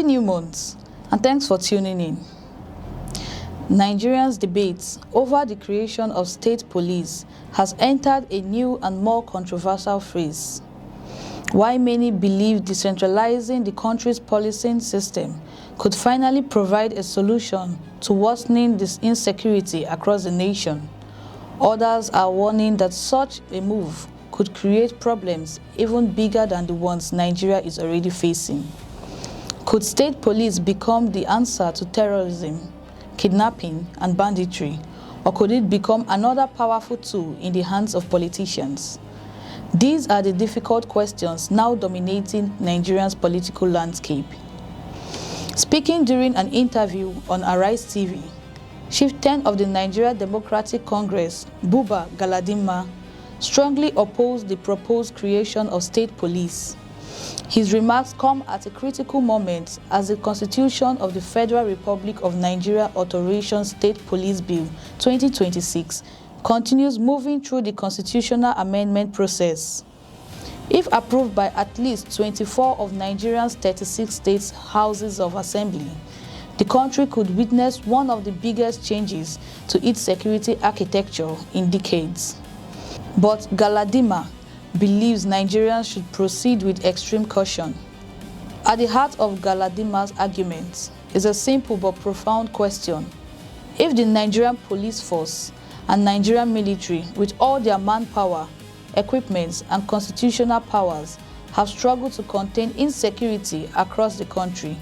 Happy New Month, and thanks for tuning in. Nigerians' debate over the creation of state police has entered a new and more controversial phase. While many believe decentralizing the country's policing system could finally provide a solution to worsening this insecurity across the nation, others are warning that such a move could create problems even bigger than the ones Nigeria is already facing. Could state police become the answer to terrorism, kidnapping, and banditry, or could it become another powerful tool in the hands of politicians? These are the difficult questions now dominating Nigeria's political landscape. Speaking during an interview on Arise TV, Chief 10 of the Nigeria Democratic Congress, Buba Galadima, strongly opposed the proposed creation of state police. His remarks come at a critical moment as the Constitution of the Federal Republic of Nigeria Authorization State Police Bill 2026 continues moving through the constitutional amendment process. If approved by at least 24 of Nigeria's 36 states' houses of assembly, the country could witness one of the biggest changes to its security architecture in decades. But Galadima believes Nigerians should proceed with extreme caution. At the heart of Galadima's argument is a simple but profound question. If the Nigerian police force and Nigerian military, with all their manpower, equipment, and constitutional powers, have struggled to contain insecurity across the country,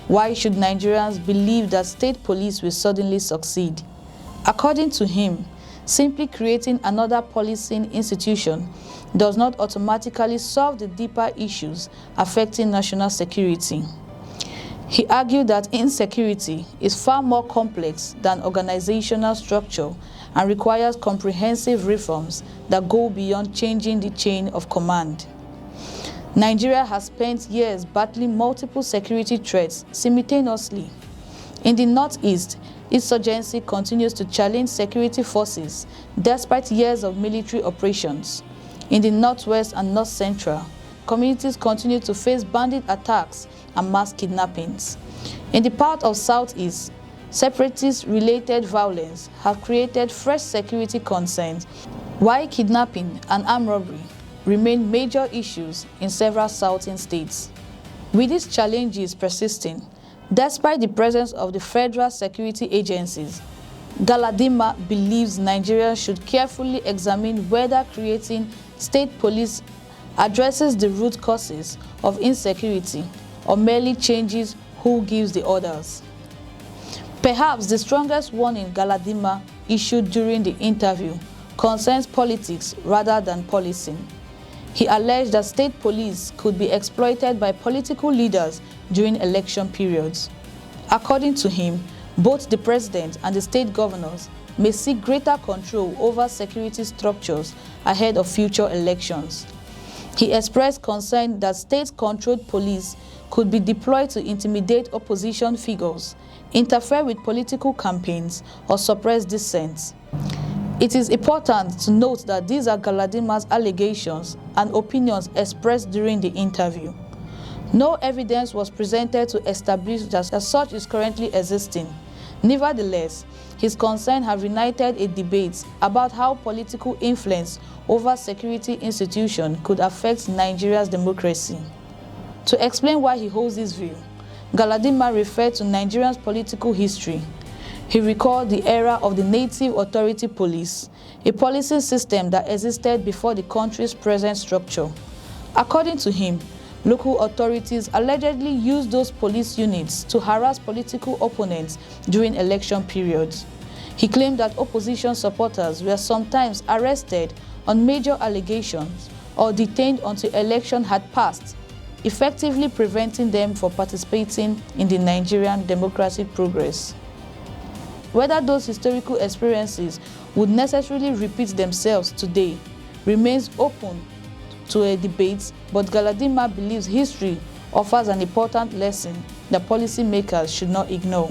why should Nigerians believe that state police will suddenly succeed? According to him, simply creating another policing institution does not automatically solve the deeper issues affecting national security. He argued that insecurity is far more complex than organizational structure and requires comprehensive reforms that go beyond changing the chain of command. Nigeria has spent years battling multiple security threats simultaneously. In the Northeast, insurgency continues to challenge security forces despite years of military operations. In the Northwest and North Central, communities continue to face bandit attacks and mass kidnappings. In the part of Southeast, separatist-related violence have created fresh security concerns, while kidnapping and armed robbery remain major issues in several southern states. With these challenges persisting, despite the presence of the federal security agencies, Galadima believes Nigeria should carefully examine whether creating state police addresses the root causes of insecurity or merely changes who gives the orders. Perhaps the strongest warning Galadima issued during the interview concerns politics rather than policing. He alleged that state police could be exploited by political leaders during election periods. According to him, both the president and the state governors may seek greater control over security structures ahead of future elections. He expressed concern that state-controlled police could be deployed to intimidate opposition figures, interfere with political campaigns, or suppress dissent. It is important to note that these are Galadima's allegations and opinions expressed during the interview. No evidence was presented to establish that such is currently existing. Nevertheless, his concerns have ignited a debate about how political influence over security institutions could affect Nigeria's democracy. To explain why he holds this view, Galadima referred to Nigeria's political history. He recalled the era of the Native Authority Police, a policing system that existed before the country's present structure. According to him, local authorities allegedly used those police units to harass political opponents during election periods. He claimed that opposition supporters were sometimes arrested on major allegations or detained until election had passed, effectively preventing them from participating in the Nigerian democratic progress. Whether those historical experiences would necessarily repeat themselves today remains open to a debate, but Galadima believes history offers an important lesson that policymakers should not ignore.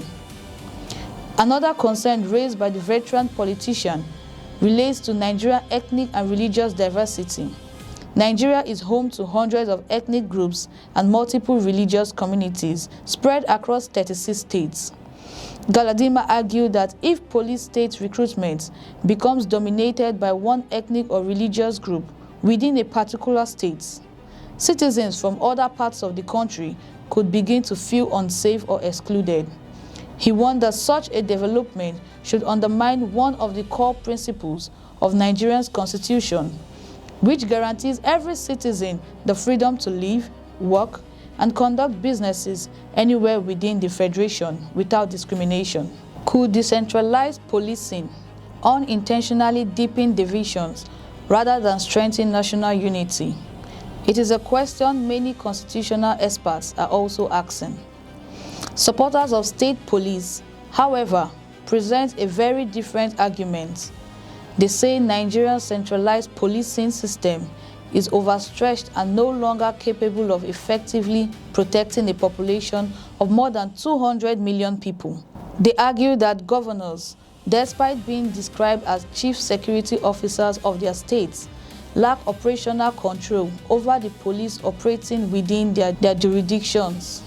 Another concern raised by the veteran politician relates to Nigeria's ethnic and religious diversity. Nigeria is home to hundreds of ethnic groups and multiple religious communities spread across 36 states. Galadima argued that if police state recruitment becomes dominated by one ethnic or religious group within a particular state, citizens from other parts of the country could begin to feel unsafe or excluded. He warned that such a development should undermine one of the core principles of Nigeria's constitution, which guarantees every citizen the freedom to live, work, and conduct businesses anywhere within the Federation without discrimination. Could decentralized policing unintentionally deepen divisions rather than strengthen national unity? It is a question many constitutional experts are also asking. Supporters of state police, however, present a very different argument. They say Nigeria's centralized policing system is overstretched and no longer capable of effectively protecting a population of more than 200 million people. They argue that governors, despite being described as chief security officers of their states, lack operational control over the police operating within their jurisdictions.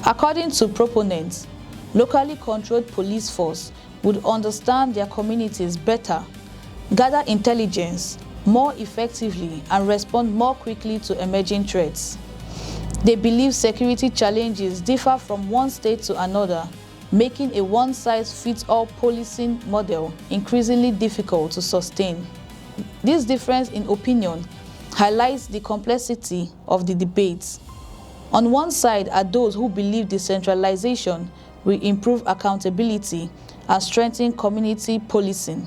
According to proponents, locally controlled police force would understand their communities better, gather intelligence more effectively, and respond more quickly to emerging threats. They believe security challenges differ from one state to another, making a one-size-fits-all policing model increasingly difficult to sustain. This difference in opinion highlights the complexity of the debate. On one side are those who believe decentralization will improve accountability and strengthen community policing.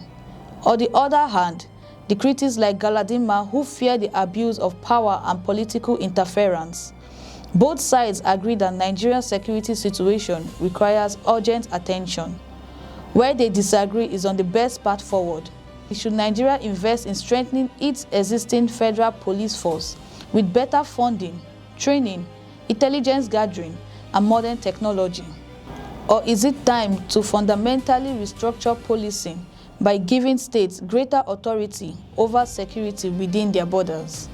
On the other hand, the critics like Galadima who fear the abuse of power and political interference. Both sides agree that Nigeria's security situation requires urgent attention. Where they disagree is on the best path forward. Should Nigeria invest in strengthening its existing federal police force with better funding, training, intelligence gathering, and modern technology? Or is it time to fundamentally restructure policing by giving states greater authority over security within their borders?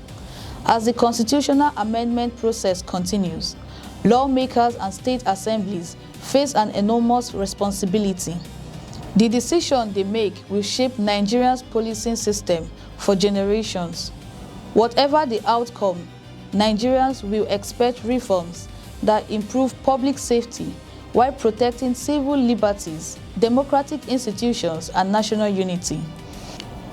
As the constitutional amendment process continues, lawmakers and state assemblies face an enormous responsibility. The decision they make will shape Nigeria's policing system for generations. Whatever the outcome, Nigerians will expect reforms that improve public safety while protecting civil liberties, democratic institutions, and national unity.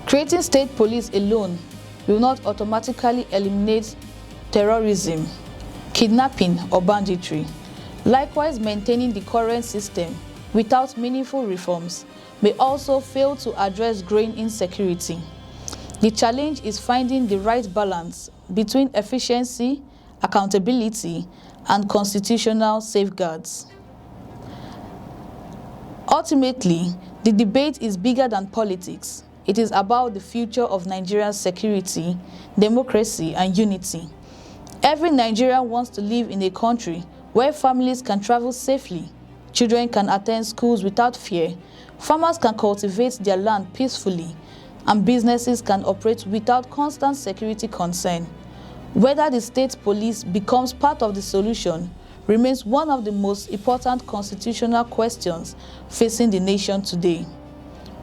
Creating state police alone will not automatically eliminate terrorism, kidnapping, or banditry. Likewise, maintaining the current system without meaningful reforms may also fail to address growing insecurity. The challenge is finding the right balance between efficiency, accountability, and constitutional safeguards. Ultimately, the debate is bigger than politics. It is about the future of Nigeria's security, democracy, and unity. Every Nigerian wants to live in a country where families can travel safely, children can attend schools without fear, farmers can cultivate their land peacefully, and businesses can operate without constant security concern. Whether the state police becomes part of the solution remains one of the most important constitutional questions facing the nation today.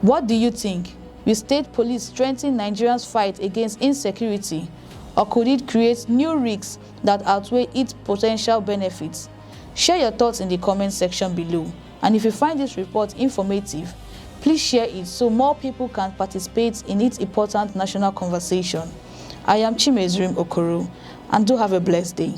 What do you think? Will state police strengthen Nigeria's fight against insecurity, or could it create new risks that outweigh its potential benefits? Share your thoughts in the comment section below. And if you find this report informative, please share it so more people can participate in its important national conversation. I am Chimezrim Okoro, and do have a blessed day.